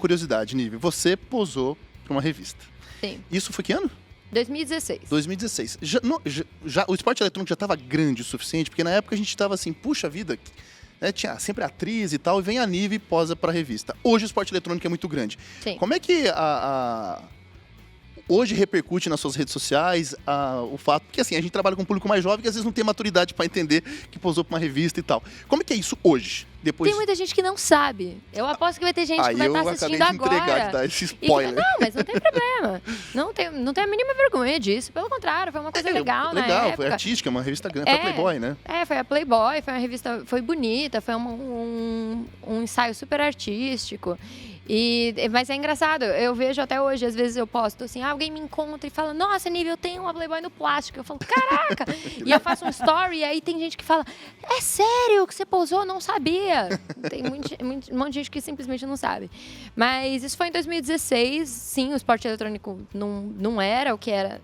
curiosidade, Nive. Você posou para uma revista. Sim. Isso foi que ano? 2016. 2016. O esporte eletrônico já estava grande o suficiente, porque na época a gente estava assim, puxa vida, né, tinha sempre atriz e tal, e vem a Nive e posa para a revista. Hoje o esporte eletrônico é muito grande. Sim. Como é que hoje repercute nas suas redes sociais o fato... Porque assim, a gente trabalha com um público mais jovem que às vezes não tem maturidade para entender que posou para uma revista e tal. Como é que é isso hoje? Depois... Tem muita gente que não sabe. Eu aposto que vai ter gente que vai estar assistindo agora. Eu acabei de entregar, de dar esse spoiler. Não, mas não tem problema. Não tem a mínima vergonha disso. Pelo contrário, foi uma coisa legal na época. Foi artística, uma revista grande, foi a Playboy, né? Foi a Playboy, foi uma revista, foi bonita, foi um ensaio super artístico. Mas é engraçado, eu vejo até hoje, às vezes eu posto assim, alguém me encontra e fala, nossa, Nive, eu tenho uma Playboy no plástico. Eu falo, caraca! E eu faço um story e aí tem gente que fala, é sério que você posou? Não sabia. Tem um monte de gente que simplesmente não sabe. Mas isso foi em 2016, sim, o esporte eletrônico não era o que era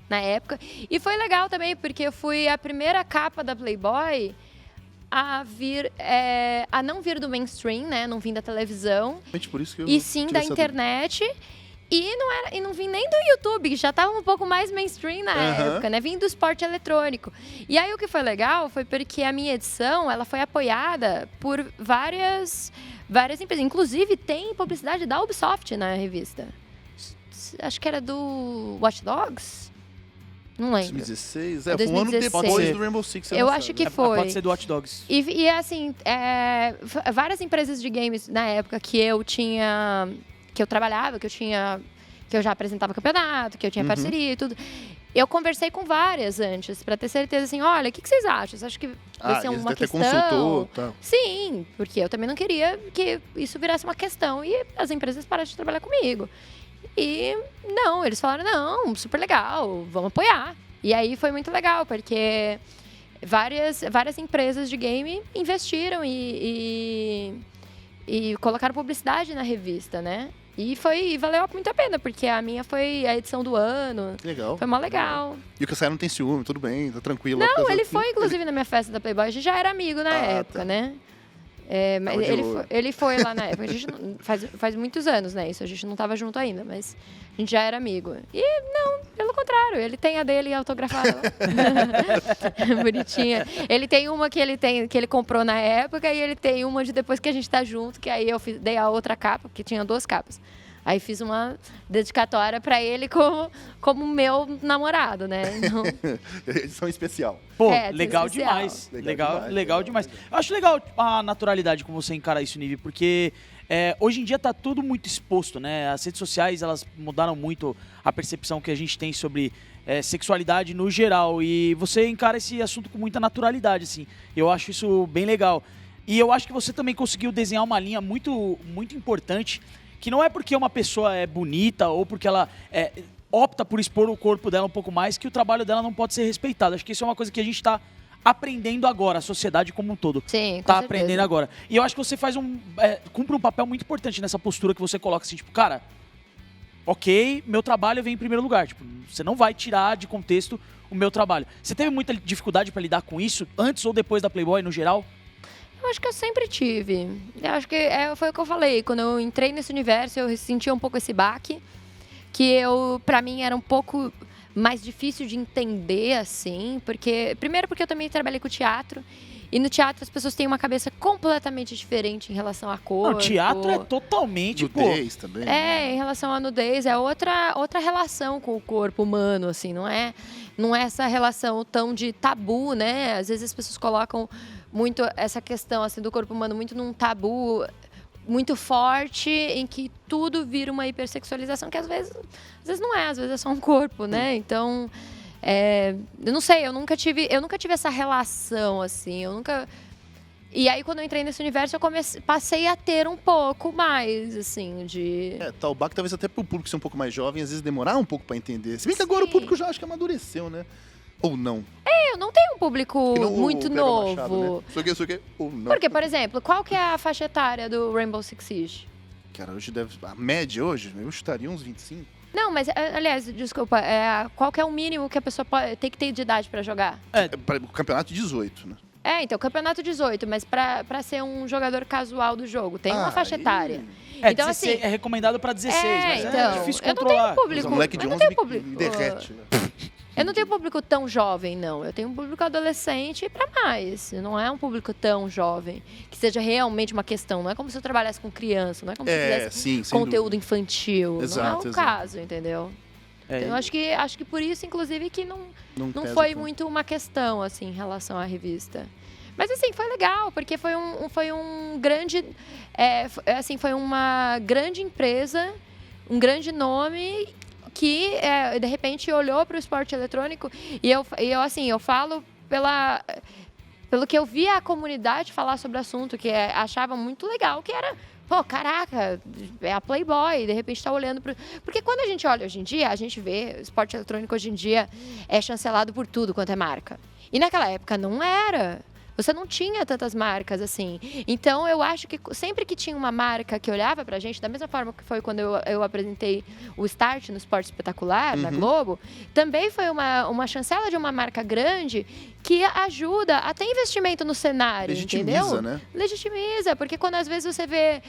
na época. E foi legal também, porque eu fui a primeira capa da Playboy a não vir do mainstream, né? Não vim da televisão. Por isso que eu e sim da internet. E não vim nem do YouTube, que já estava um pouco mais mainstream na época, né? Vim do esporte eletrônico. E aí o que foi legal foi porque a minha edição, ela foi apoiada por várias empresas. Inclusive, tem publicidade da Ubisoft na revista. Acho que era do Watch Dogs. Não lembro. 2016? Foi um ano depois do Rainbow Six. Eu acho que foi. Pode ser do Watch Dogs. E assim, várias empresas de games na época que eu trabalhava, que eu já apresentava campeonato, que eu tinha parceria e tudo. Eu conversei com várias antes, para ter certeza, assim, olha, o que vocês acham? Vocês acham que vai ser uma questão? Consultou, tá. Sim, porque eu também não queria que isso virasse uma questão e as empresas parassem de trabalhar comigo. E não, eles falaram, não, super legal, vamos apoiar. E aí foi muito legal, porque várias empresas de game investiram e colocaram publicidade na revista, né? E valeu muito a pena, porque a minha foi a edição do ano. Legal. Foi mó legal. E o Kassai não tem ciúme, tudo bem, tá tranquilo. Não, ele foi, inclusive, na minha festa da Playboy. A gente já era amigo na época, né? Mas ele foi lá na época. A gente faz muitos anos, né? Isso, a gente não tava junto ainda, mas a gente já era amigo. E não, pelo contrário, ele tem a dele autografada. Bonitinha. Ele tem uma que ele comprou na época e ele tem uma de depois que a gente tá junto, que aí eu dei a outra capa, porque tinha 2 capas. Aí fiz uma dedicatória pra ele como meu namorado, né? Então... Edição especial. Pô, legal demais. Legal demais. Eu acho legal a naturalidade como você encara isso, Nive, porque hoje em dia tá tudo muito exposto, né? As redes sociais, elas mudaram muito a percepção que a gente tem sobre sexualidade no geral. E você encara esse assunto com muita naturalidade, assim. Eu acho isso bem legal. E eu acho que você também conseguiu desenhar uma linha muito, muito importante, que não é porque uma pessoa é bonita ou porque ela opta por expor o corpo dela um pouco mais que o trabalho dela não pode ser respeitado. Acho que isso é uma coisa que a gente está aprendendo agora, a sociedade como um todo. Sim, está aprendendo agora. E eu acho que você cumpre um papel muito importante nessa postura que você coloca assim, tipo, cara, ok, meu trabalho vem em primeiro lugar. Tipo, você não vai tirar de contexto o meu trabalho. Você teve muita dificuldade para lidar com isso, antes ou depois da Playboy, no geral? Eu acho que eu sempre tive. Eu acho que foi o que eu falei. Quando eu entrei nesse universo, eu sentia um pouco esse baque, que pra mim era um pouco mais difícil de entender, assim, primeiro porque eu também trabalhei com teatro, e no teatro as pessoas têm uma cabeça completamente diferente em relação à cor. O teatro é totalmente, nudez também. Em relação à nudez, é outra relação com o corpo humano, assim, não é essa relação tão de tabu, né? Às vezes as pessoas colocam muito essa questão, assim, do corpo humano muito num tabu muito forte, em que tudo vira uma hipersexualização, que às vezes não é, às vezes é só um corpo, né? Então, eu não sei, eu nunca tive essa relação, assim, E aí, quando eu entrei nesse universo, eu passei a ter um pouco mais, assim, de... Tal baque, talvez até pro público ser um pouco mais jovem, às vezes demorar um pouco pra entender. Se bem que agora o público já acho que amadureceu, né? Ou não? Eu não tenho um público muito novo. Machado, né? Isso aqui, ou não. Porque, por exemplo, qual que é a faixa etária do Rainbow Six Siege? Cara, hoje a média hoje, eu chutaria uns 25. Não, mas, aliás, desculpa, qual que é o mínimo que a pessoa tem que ter de idade pra jogar? Para o campeonato 18, né? Então, campeonato 18, mas pra ser um jogador casual do jogo, tem uma faixa etária. Então, 16, assim, é recomendado pra 16, mas então, é difícil eu não controlar. tenho público. O moleque de eu não 11 tenho público. me derrete, né? Eu não tenho público tão jovem, não. Eu tenho um público adolescente pra mais. Não é um público tão jovem, que seja realmente uma questão. Não é como se eu trabalhasse com criança, não é como se eu fizesse sim, sem conteúdo dúvida. infantil. Exato, não é o exato. caso, entendeu? Então, eu acho que por isso, inclusive, que não pesa foi tanto. muito uma questão, assim, em relação à revista. Mas, assim, foi legal, porque foi um grande... foi uma grande empresa, um grande nome que, de repente, olhou para o esporte eletrônico e eu falo pelo que eu via a comunidade falar sobre o assunto, que achava muito legal, que era... Pô, caraca, é a Playboy, de repente está olhando para... Porque quando a gente olha hoje em dia, a gente vê o esporte eletrônico hoje em dia é chancelado por tudo quanto é marca. E naquela época não era. Você não tinha tantas marcas assim. Então, eu acho que sempre que tinha uma marca que olhava pra gente, da mesma forma que foi quando eu apresentei o Start no Esporte Espetacular, na Globo, também foi uma chancela de uma marca grande que ajuda a ter investimento no cenário, Legitimiza, entendeu? né? Legitimiza, porque quando às vezes você vê,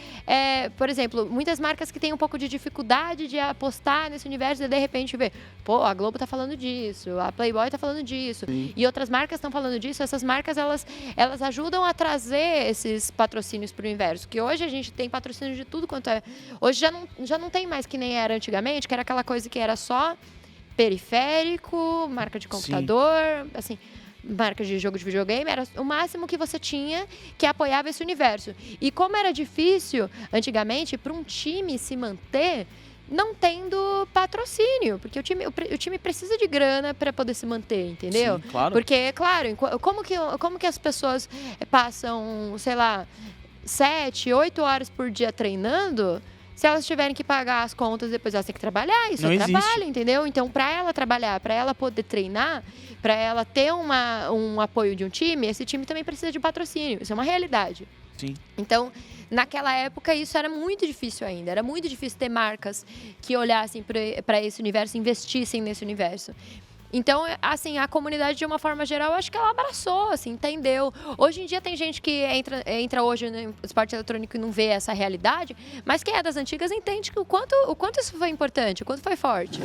por exemplo, muitas marcas que têm um pouco de dificuldade de apostar nesse universo e de repente vê, pô, a Globo tá falando disso, a Playboy tá falando disso, e outras marcas estão falando disso, essas marcas, elas ajudam a trazer esses patrocínios para o universo, que hoje a gente tem patrocínio de tudo quanto é... Hoje já não tem mais que nem era antigamente, que era aquela coisa que era só periférico, marca de computador, assim... marca de jogo de videogame, era o máximo que você tinha que apoiava esse universo. E como era difícil, antigamente, para um time se manter não tendo patrocínio, porque o time precisa de grana para poder se manter, entendeu? Sim, claro. Porque, claro, como que as pessoas passam, sei lá, 7, 8 horas por dia treinando... Se elas tiverem que pagar as contas, depois elas têm que trabalhar. Isso é trabalho, entendeu? Então, para ela trabalhar, para ela poder treinar, para ela ter um apoio de um time, esse time também precisa de patrocínio. Isso é uma realidade. Sim. Então, naquela época, isso era muito difícil ainda. Era muito difícil ter marcas que olhassem para esse universo, investissem nesse universo. Então, assim, a comunidade, de uma forma geral, acho que ela abraçou, assim, entendeu. Hoje em dia tem gente que entra hoje no esporte eletrônico e não vê essa realidade, mas quem é das antigas entende que o quanto isso foi importante, o quanto foi forte.